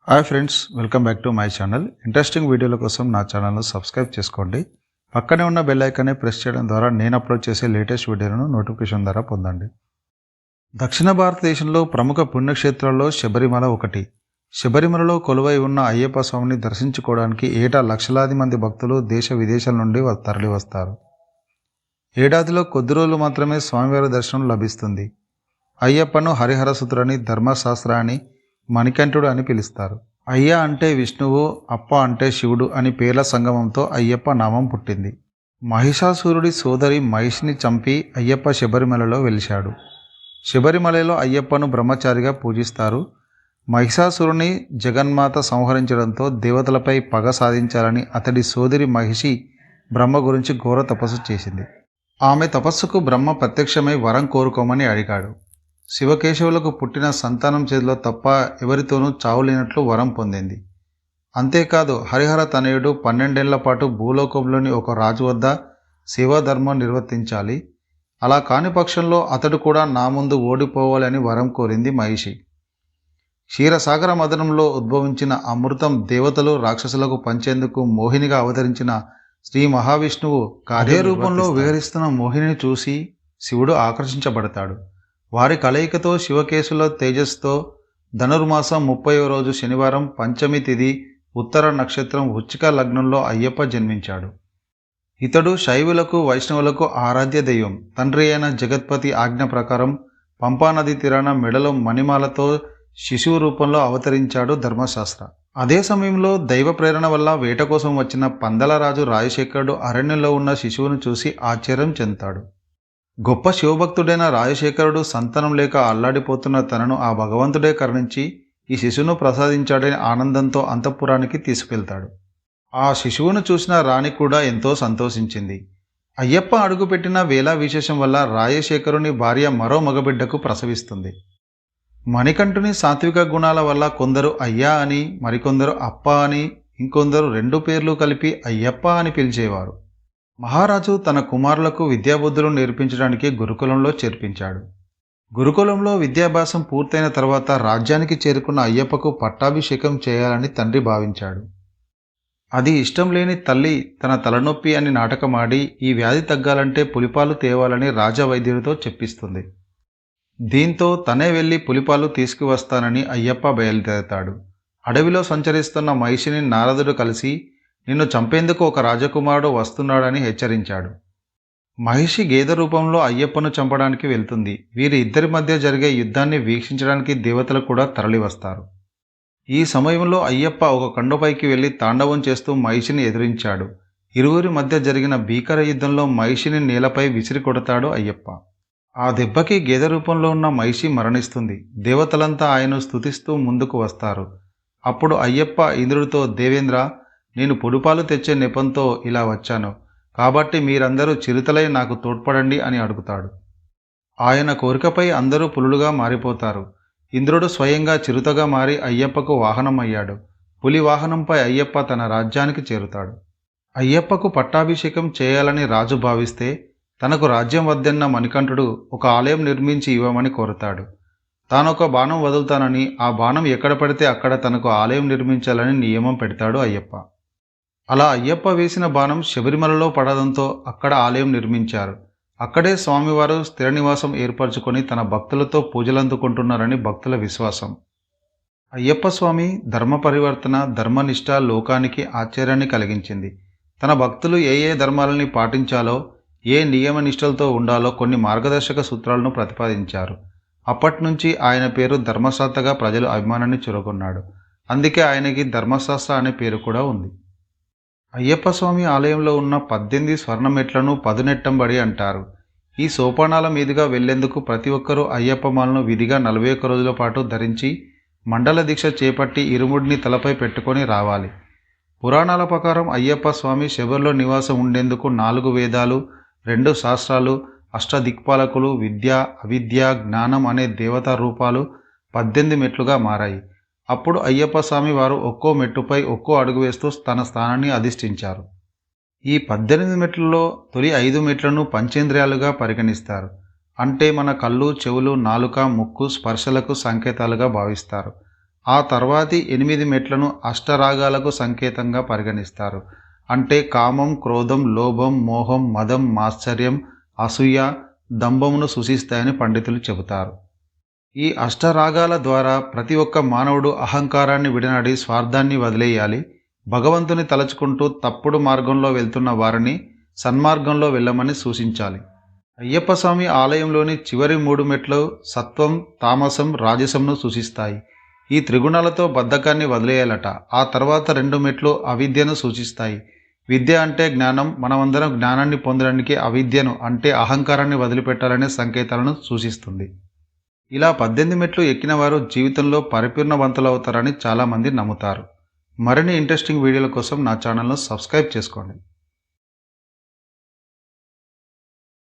Hi friends, welcome back to my channel. Interesting వీడియోల కోసం నా ఛానల్ను సబ్స్క్రైబ్ చేసుకోండి. పక్కనే ఉన్న బెల్ ఐకాన్ని ప్రెస్ చేయడం ద్వారా నేను అప్లోడ్ చేసే లేటెస్ట్ వీడియోలను నోటిఫికేషన్ ద్వారా పొందండి. దక్షిణ భారతదేశంలో ప్రముఖ పుణ్యక్షేత్రాల్లో శబరిమల ఒకటి. శబరిమలలో కొలువై ఉన్న అయ్యప్ప స్వామిని దర్శించుకోవడానికి ఏటా లక్షలాది మంది భక్తులు దేశ విదేశాల నుండి తరలి వస్తారు. ఏడాదిలో కొద్ది రోజులు మాత్రమే స్వామివారి దర్శనం లభిస్తుంది. అయ్యప్పను హరిహరసుతుడని, ధర్మశాస్త్రాన్ని మణికంఠుడు అని పిలుస్తారు. అయ్య అంటే విష్ణువు, అప్ప అంటే శివుడు అని పేర్ల సంగమంతో అయ్యప్ప నామం పుట్టింది. మహిషాసురుడి సోదరి మహిషిని చంపి అయ్యప్ప శబరిమలలో వెలిశాడు. శబరిమలలో అయ్యప్పను బ్రహ్మచారిగా పూజిస్తారు. మహిషాసురుని జగన్మాత సంహరించడంతో దేవతలపై పగ సాధించాలని అతడి సోదరి మహిషి బ్రహ్మ గురించి ఘోర తపస్సు చేసింది. ఆమె తపస్సుకు బ్రహ్మ ప్రత్యక్షమై వరం కోరుకోమని అడిగాడు. శివకేశవులకు పుట్టిన సంతానం చేతిలో తప్ప ఎవరితోనూ చావులేనట్లు వరం పొందింది. అంతేకాదు హరిహర తనయుడు 12 ఏళ్ల పాటు భూలోకంలోని ఒక రాజు వద్ద సేవాధర్మం నిర్వర్తించాలి. అలా కాని పక్షంలో అతడు కూడా నా ముందు ఓడిపోవాలి అని వరం కోరింది మహిషి. క్షీరసాగర మదనంలో ఉద్భవించిన అమృతం దేవతలు రాక్షసులకు పంచేందుకు మోహినిగా అవతరించిన శ్రీ మహావిష్ణువు అదే రూపంలో విహరిస్తున్న మోహినిని చూసి శివుడు ఆకర్షించబడతాడు. వారి కలయికతో శివకేశుల తేజస్సుతో ధనుర్మాసం 30వ రోజు శనివారం పంచమి తిథి ఉత్తర నక్షత్రం వృశ్చిక లగ్నంలో అయ్యప్ప జన్మించాడు. ఇతడు శైవులకు వైష్ణవులకు ఆరాధ్య దైవం. తండ్రి అయిన జగత్పతి ఆజ్ఞ ప్రకారం పంపానది తీరాన మెడలో మణిమాలతో శిశువు రూపంలో అవతరించాడు ధర్మశాస్త్ర. అదే సమయంలో దైవ ప్రేరణ వల్ల వేట కోసం వచ్చిన పందలరాజు రాజశేఖరుడు అరణ్యంలో ఉన్న శిశువును చూసి ఆశ్చర్యం చెందుతాడు. గొప్ప శివభక్తుడైన రాజశేఖరుడు సంతానం లేక అల్లాడిపోతున్న తనను ఆ భగవంతుడే కరుణించి ఈ శిశువును ప్రసాదించాడని ఆనందంతో అంతఃపురానికి తీసుకెళ్తాడు. ఆ శిశువును చూసిన రాణి కూడా ఎంతో సంతోషించింది. అయ్యప్ప అడుగుపెట్టిన వేళ విశేషం వల్ల రాజశేఖరుని భార్య మరో మగబిడ్డకు ప్రసవిస్తుంది. మణికంఠుని సాత్విక గుణాల వల్ల కొందరు అయ్యా అని, మరికొందరు అప్ప అని, ఇంకొందరు 2 పేర్లు కలిపి అయ్యప్ప అని పిలిచేవారు. మహారాజు తన కుమారులకు విద్యాబుద్ధులు నేర్పించడానికి గురుకులంలో చేర్పించాడు. గురుకులంలో విద్యాభ్యాసం పూర్తయిన తర్వాత రాజ్యానికి చేరుకున్న అయ్యప్పకు పట్టాభిషేకం చేయాలని తండ్రి భావించాడు. అది ఇష్టం లేని తల్లి తన తలనొప్పి అని నాటకమాడి ఈ వ్యాధి తగ్గాలంటే పులిపాలు తేవాలని రాజవైద్యుడితో చెప్పిస్తుంది. దీంతో తనే వెళ్ళి పులిపాలు తీసుకువస్తానని అయ్యప్ప బయలుదేరతాడు. అడవిలో సంచరిస్తున్న మహిషిని నారదుడు కలిసి నిన్ను చంపేందుకు ఒక రాజకుమారుడు వస్తున్నాడని హెచ్చరించాడు. మహిషి గేదె రూపంలో అయ్యప్పను చంపడానికి వెళ్తుంది. వీరి ఇద్దరి మధ్య జరిగే యుద్ధాన్ని వీక్షించడానికి దేవతలు కూడా తరలివస్తారు. ఈ సమయంలో అయ్యప్ప ఒక కొండపైకి వెళ్లి తాండవం చేస్తూ మహిషిని ఎదిరించాడు. ఇరువురి మధ్య జరిగిన భీకర యుద్ధంలో మహిషిని నేలపై విసిరి కొడతాడు అయ్యప్ప. ఆ దెబ్బకి గేదె రూపంలో ఉన్న మహిషి మరణిస్తుంది. దేవతలంతా ఆయన్ను స్తుతిస్తూ ముందుకు వస్తారు. అప్పుడు అయ్యప్ప ఇంద్రుడితో, దేవేంద్ర, నేను పులిపాలు తెచ్చే నెపంతో ఇలా వచ్చాను కాబట్టి మీరందరూ చిరుతలై నాకు తోడ్పడండి అని అడుగుతాడు. ఆయన కోరికపై అందరూ పులులుగా మారిపోతారు. ఇంద్రుడు స్వయంగా చిరుతగా మారి అయ్యప్పకు వాహనం అయ్యాడు. పులి వాహనంపై అయ్యప్ప తన రాజ్యానికి చేరుతాడు. అయ్యప్పకు పట్టాభిషేకం చేయాలని రాజు భావిస్తే తనకు రాజ్యం వద్దన్న మణికంఠుడు ఒక ఆలయం నిర్మించి ఇవ్వమని కోరుతాడు. తానొక బాణం వదులుతానని, ఆ బాణం ఎక్కడ పడితే అక్కడ తనకు ఆలయం నిర్మించాలని నియమం పెడతాడు అయ్యప్ప. అలా అయ్యప్ప వేసిన బాణం శబరిమలలో పడడంతో అక్కడ ఆలయం నిర్మించారు. అక్కడే స్వామివారు స్థిర నివాసం ఏర్పరచుకొని తన భక్తులతో పూజలందుకుంటున్నారని భక్తుల విశ్వాసం. అయ్యప్ప స్వామి ధర్మ పరివర్తన, ధర్మనిష్ట లోకానికి ఆశ్చర్యాన్ని కలిగించింది. తన భక్తులు ఏ ధర్మాలని పాటించాలో, ఏ నియమ నిష్టలతో ఉండాలో కొన్ని మార్గదర్శక సూత్రాలను ప్రతిపాదించారు. అప్పట్నుంచి ఆయన పేరు ధర్మశాస్త్రగా ప్రజలు అభిమానాన్ని చురగొన్నాడు. అందుకే ఆయనకి ధర్మశాస్త్ర అనే పేరు కూడా ఉంది. అయ్యప్ప స్వామి ఆలయంలో ఉన్న 18 స్వర్ణ మెట్లను పదునెట్టంబడి అంటారు. ఈ సోపానాల మీదుగా వెళ్లేందుకు ప్రతి ఒక్కరూ అయ్యప్ప మాలను విధిగా 41 రోజుల పాటు ధరించి మండల దీక్ష చేపట్టి ఇరుముడిని తలపై పెట్టుకొని రావాలి. పురాణాల ప్రకారం అయ్యప్ప స్వామి శబరిలో నివాసం ఉండేందుకు 4 వేదాలు, 2 శాస్త్రాలు, అష్టదిక్పాలకులు, విద్య, అవిద్య, జ్ఞానం అనే దేవతా రూపాలు 18 మెట్లుగా మారాయి. అప్పుడు అయ్యప్ప స్వామి వారు ఒక్కో మెట్టుపై ఒక్కో అడుగు వేస్తూ తన స్థానాన్ని అధిష్ఠించారు. ఈ 18 మెట్లలో తొలి 5 మెట్లను పంచేంద్రియాలుగా పరిగణిస్తారు. అంటే మన కళ్ళు, చెవులు, నాలుక, ముక్కు, స్పర్శలకు సంకేతాలుగా భావిస్తారు. ఆ తర్వాతి 8 మెట్లను అష్టరాగాలకు సంకేతంగా పరిగణిస్తారు. అంటే కామం, క్రోధం, లోభం, మోహం, మదం, మాత్సర్యం, అసూయ, దంభమును సూచిస్తాయని పండితులు చెబుతారు. ఈ అష్టరాగాల ద్వారా ప్రతి ఒక్క మానవుడు అహంకారాన్ని విడనాడి స్వార్థాన్ని వదిలేయాలి. భగవంతుని తలుచుకుంటూ తప్పుడు మార్గంలో వెళ్తున్న వారిని సన్మార్గంలో వెళ్ళమని సూచించాలి. అయ్యప్ప స్వామి ఆలయంలోని చివరి 3 మెట్లు సత్వం, తామసం, రాజసంను సూచిస్తాయి. ఈ త్రిగుణాలతో బద్ధకాన్ని వదిలేయాలట. ఆ తర్వాత 2 మెట్లు అవిద్యను సూచిస్తాయి. విద్య అంటే జ్ఞానం. మనమందరం జ్ఞానాన్ని పొందడానికి అవిద్యను అంటే అహంకారాన్ని వదిలిపెట్టాలనే సంకేతాలను సూచిస్తుంది. ఇలా 18 మెట్లు ఎక్కిన వారు జీవితంలో పరిపూర్ణవంతులవుతారని చాలామంది నమ్ముతారు. మరిన్ని ఇంట్రెస్టింగ్ వీడియోల కోసం నా ఛానల్ను సబ్స్క్రైబ్ చేసుకోండి.